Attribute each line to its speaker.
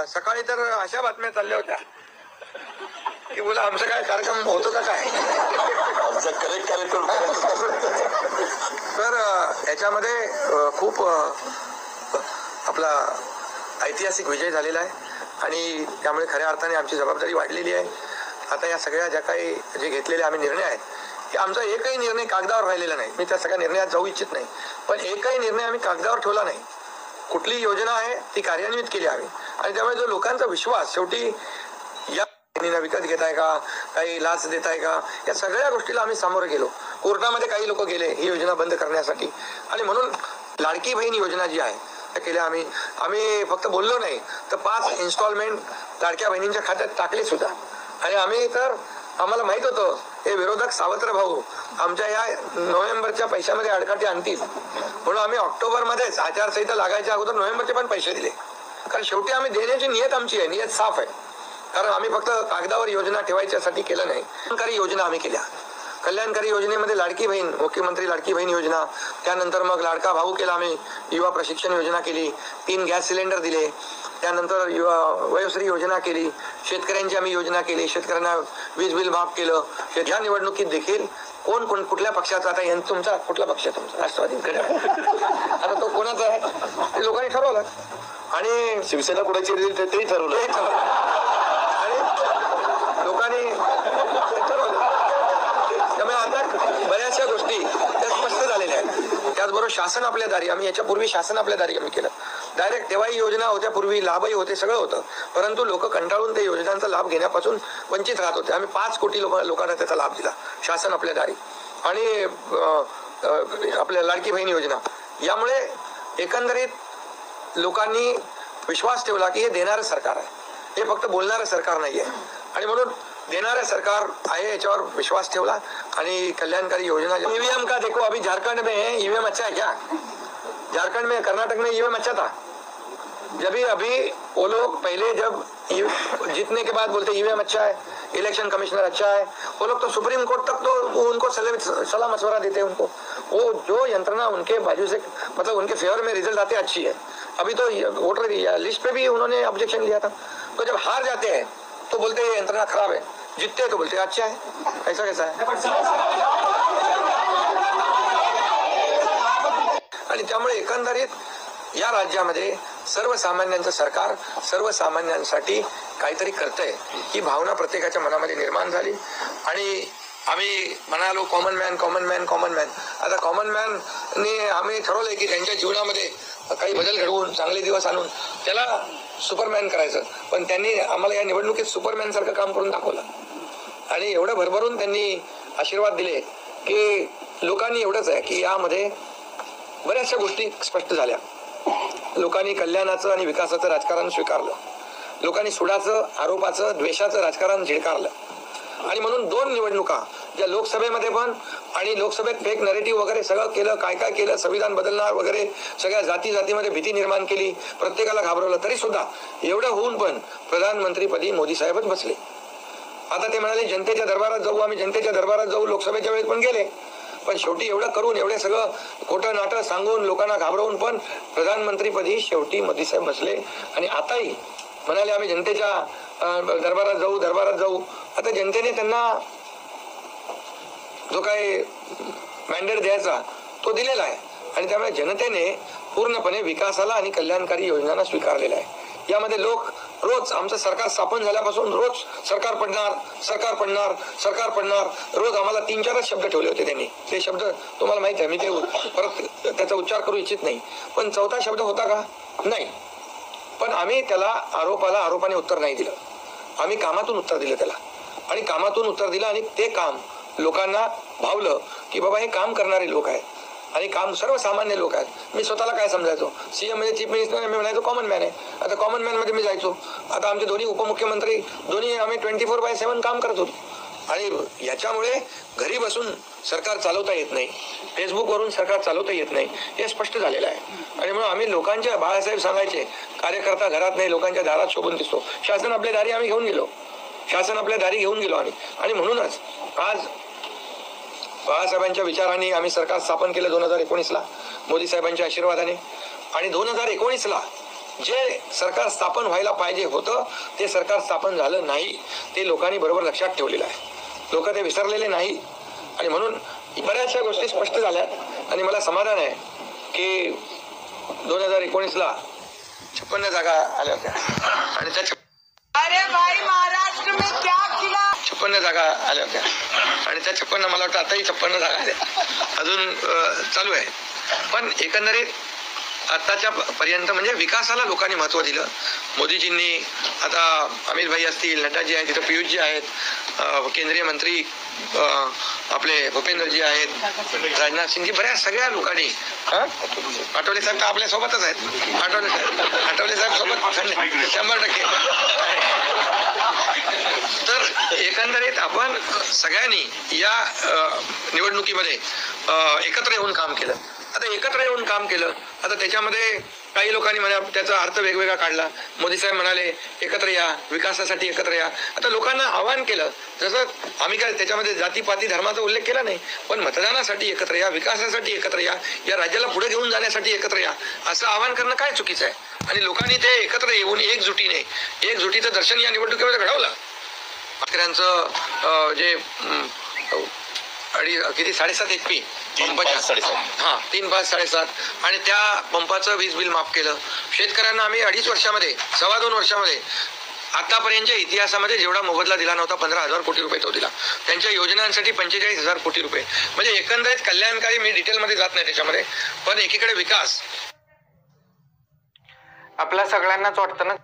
Speaker 1: सकाळी तर अशा बातम्या चालल्या होत्या की बोला आमचा काय कार्यक्रम होतो का काय,
Speaker 2: आमचा करेक्ट कार्यक्रम.
Speaker 1: तर याच्यामध्ये खूप आपला ऐतिहासिक विजय झालेला आहे आणि त्यामुळे खऱ्या अर्थाने आमची जबाबदारी वाढलेली आहे. आता या सगळ्या ज्या काही जे घेतलेले आम्ही निर्णय आहेत की आमचा एकही निर्णय कागदावर राहिलेला नाही. मी त्या सगळ्या निर्णयात जाऊ इच्छित नाही, पण एकही निर्णय आम्ही कागदावर ठेवला नाही. कुठली योजना आहे ती कार्यान्वित केली आम्ही आणि त्यामुळे जो लोकांचा विश्वास शेवटी या विकत घेताय का, काही लाच देताय का, या सगळ्या गोष्टीला आम्ही सामोरे गेलो. कोर्टामध्ये काही लोक गेले ही योजना बंद करण्यासाठी आणि म्हणून लाडकी बहीण योजना जी आहे त्या केल्या आम्ही फक्त बोललो नाही तर 5 इन्स्टॉलमेंट लाडक्या बहिणींच्या खात्यात टाकले सुद्धा. आणि आम्ही तर आम्हाला माहित होतं हे विरोधक सावत्र भाऊ आमच्या या नोव्हेंबरच्या पैशामध्ये अडकाटी आणतील, म्हणून आम्ही ऑक्टोबरमध्येच आचारसंहिता लागायच्या अगोदर नोव्हेंबरचे पण पैसे दिले. कारण शेवटी आम्ही देण्याची नियत आमची आहे, नियत साफ आहे. कारण आम्ही फक्त कागदावर योजना ठेवायच्यासाठी केलं नाही. कल्याणकारी योजना आम्ही केल्या. कल्याणकारी योजनेमध्ये लाडकी बहीण, मुख्यमंत्री लाडकी बहीण योजना, त्यानंतर मग लाडका भाऊ केला आम्ही, युवा प्रशिक्षण योजना केली, 3 गॅस सिलेंडर दिले, त्यानंतर युवा वयोश्री योजना केली, शेतकऱ्यांची आम्ही योजना केली, शेतकऱ्यांना वीज बिल माफ केलं. ह्या निवडणुकीत देखील कोण कुठल्या पक्षाचा, आता तुमचा कुठला पक्ष आहे तुमचा, राष्ट्रवादीकडे आता तो कोणाचा आहे ते लोकांनी ठरवलं आणि
Speaker 2: शिवसेना कुणाची तेही ठरवलं
Speaker 1: आणि लोकांनी ठरवलं. त्यामुळे आता बऱ्याचशा गोष्टी त्या स्पष्ट झालेल्या आहेत. त्याचबरोबर शासन आपल्या दारी, आम्ही याच्यापूर्वी शासन आपल्या दारी आम्ही केलं. डायरेक्ट तेव्हाही योजना होत्या, पूर्वी लाभही होते, सगळं होतं, परंतु लोक कंटाळून त्या योजनांचा लाभ घेण्यापासून वंचित राहत होते. आम्ही 5 कोटी लोकांना त्याचा लाभ दिला, शासन आपल्या दारी. आणि आपल्या लाडकी बहीण योजना, यामुळे एकंदरीत लोकांनी विश्वास ठेवला की हे देणारं सरकार आहे, हे फक्त बोलणारं सरकार नाही आहे. आणि म्हणून देणारं सरकार आहे याच्यावर विश्वास ठेवला आणि कल्याणकारी योजना. ईवीएम का देखो, अभी झारखंड में ईवीएम अच्छा है क्या? झारखंड में, कर्नाटक में ईवीएम अच्छा था. जब अभी वो लोग पहले जब जीतने के बाद बोलते ईवीएम अच्छा है, इलेक्शन कमिश्नर अच्छा है, वो लोग तो सुप्रीम कोर्ट तक तो उनको सलाह मशवरा देते हैं उनको. वो जो यंत्रणा उनके बाजू से, मतलब उनके फेवर में रिजल्ट आते अच्छी है. अभी तो वोटर लिस्ट पे भी उन्होंने ऑब्जेक्शन लिया था. तो जब हार जाते हैं तो बोलते हैं यंत्रणा खराब है, जीतते हैं तो बोलते हैं अच्छा है. ऐसा कैसा है? आणि त्यामुळे एकंदरीत या राज्यामध्ये सर्वसामान्यांचं सरकार सर्वसामान्यांसाठी काहीतरी करतंय ही भावना प्रत्येकाच्या मनामध्ये निर्माण झाली. आणि आम्ही म्हणालो कॉमन मॅन. आता कॉमन मॅनने आम्ही ठरवलंय की त्यांच्या जीवनामध्ये काही बदल घडवून चांगले दिवस आणून त्याला सुपरमॅन करायचं. पण त्यांनी आम्हाला या निवडणुकीत सुपरमॅन सारखं काम करून दाखवलं आणि एवढं भरभरून त्यांनी आशीर्वाद दिले की लोकांनी एवढंच आहे की यामध्ये बऱ्याचशा गोष्टी स्पष्ट झाल्या. लोकांनी कल्याणाचं आणि विकासाचं राजकारण स्वीकारलं. लोकांनी सुडाचं, आरोपाचं, द्वेषाचं राजकारण झिडकारलं. आणि म्हणून 2 निवडणुका, ज्या लोकसभेमध्ये पण आणि लोकसभेत फेक नरेटिव्ह वगैरे सगळं केलं, काय केलं, संविधान बदलणार वगैरे, सगळ्या जातीमध्ये भीती निर्माण केली, प्रत्येकाला घाबरवलं, तरी सुद्धा एवढं होऊन पण प्रधानमंत्रीपदी मोदी साहेबच बसले. आता ते म्हणाले जनतेच्या दरबारात जाऊ, आम्ही जनतेच्या दरबारात जाऊ, लोकसभेच्या वेळेस पण गेले, पण शेवटी एवढं करून, एवढे सगळं खोटं नाटं सांगून लोकांना घाबरवून पण प्रधानमंत्रीपदी शेवटी मोदी साहेब बसले. आणि आताही म्हणाले आम्ही जनतेच्या दरबारात जाऊ. आता जनतेने त्यांना जो काही मॅन्डेट द्यायचा तो दिलेला आहे आणि त्यामुळे जनतेने पूर्णपणे विकासाला आणि कल्याणकारी योजनांना स्वीकारलेला आहे. यामध्ये लोक रोज, आमचं सरकार स्थापन झाल्यापासून रोज सरकार पडणार रोज आम्हाला 3-4 शब्द ठेवले होते त्यांनी. ते शब्द तुम्हाला माहिती आहे, मी ते परत त्याचा उच्चार करू इच्छित नाही. पण 4था शब्द होता का? नाही. पण आम्ही त्याला आरोपाने उत्तर नाही दिलं. आम्ही कामातून उत्तर दिलं त्याला आणि कामातून उत्तर दिलं आणि ते काम लोकांना भावलं की बाबा हे काम करणारे लोक आहेत आणि काम सर्वसामान्य लोक आहेत. मी स्वतःला काय समजायचो, सीएम म्हणजे चीफ मिनिस्टर, मी म्हणायचो कॉमन मॅन आहे. आता कॉमन मॅन मध्ये मी जायचो. आता आमचे दोन्ही उपमुख्यमंत्री दोन्ही आम्ही 24/7 काम करत होतो. आणि याच्यामुळे घरी बसून सरकार चालवता येत नाही, फेसबुकवरून सरकार चालवता येत नाही, हे स्पष्ट झालेलं आहे. आणि म्हणून आम्ही लोकांच्या, बाळासाहेब सांगायचे, कार्यकर्ता घरात नाही लोकांच्या दारात शोभून दिसतो. शासन आपल्या दारी आम्ही घेऊन गेलो आम्ही. आणि म्हणूनच आज बाळासाहेबांच्या विचारांनी आम्ही सरकार स्थापन केलं 2019ला मोदी साहेबांच्या आशीर्वादाने. आणि 2019ला जे सरकार स्थापन व्हायला पाहिजे होतं ते सरकार स्थापन झालं नाही, ते लोकांनी बरोबर लक्षात ठेवलेलं आहे. लोक ते विसरलेले नाही आणि म्हणून बऱ्याचशा गोष्टी स्पष्ट झाल्या आणि मला समाधान आहे की 2019ला 56 जागा आल्या होत्या आणि त्या
Speaker 3: अरे भाई महाराष्ट्र में क्या किया
Speaker 1: 56 जागा आल्या होत्या आणि त्या 56 मला वाटतं आताही 56 जागा आल्या अजून चालू आहे. पण एकंदरीत आताच्या पर्यंत म्हणजे विकासाला लोकांनी महत्व दिलं. मोदीजींनी आता अमित भाई असतील, नड्डाजी आहेत, तिथं पियुषजी आहेत, केंद्रीय मंत्री आपले भूपेंद्रजी आहेत, राजनाथ सिंगजी, बऱ्याच सगळ्या लोकांनी आठवले साहेब तर आपल्या सोबतच आहेत. आठवले साहेब सोबत 100%. तर एकंदरीत आपण सगळ्यांनी या निवडणुकीमध्ये एकत्र येऊन काम केलं. आता एकत्र येऊन काम केलं. आता त्याच्यामध्ये काही लोकांनी म्हणा त्याचा अर्थ वेगवेगळा काढला. मोदी साहेब म्हणाले एकत्र या, विकासासाठी एकत्र या. आता लोकांना आवाहन केलं, जसं आम्ही काय त्याच्यामध्ये जातीपाती धर्माचा उल्लेख केला नाही, पण मतदानासाठी एकत्र या, विकासासाठी एकत्र या, या राज्याला पुढे घेऊन जाण्यासाठी एकत्र या असं आवाहन करणं काय चुकीचं आहे. आणि लोकांनी ते एकत्र येऊन एकजुटीचं दर्शन या निवडणुकीमध्ये घडवलं. शेतकऱ्यांचं जे किती 7.5 HP पंपाच्या 3, 5, 7.5 आणि त्या पंपाचं वीज बिल माफ केलं. शेतकऱ्यांना आम्ही 2.5 वर्षामध्ये 2.25 वर्षामध्ये आतापर्यंतच्या इतिहासामध्ये जेवढा मोबदला दिला नव्हता 15,000 कोटी रुपये तो दिला. त्यांच्या योजनांसाठी 45,000 कोटी रुपये. म्हणजे एकंदरीत कल्याणकारी, मी डिटेलमध्ये जात नाही त्याच्यामध्ये, पण एकीकडे विकास. आपल्या सगळ्यांनाच वाटतं ना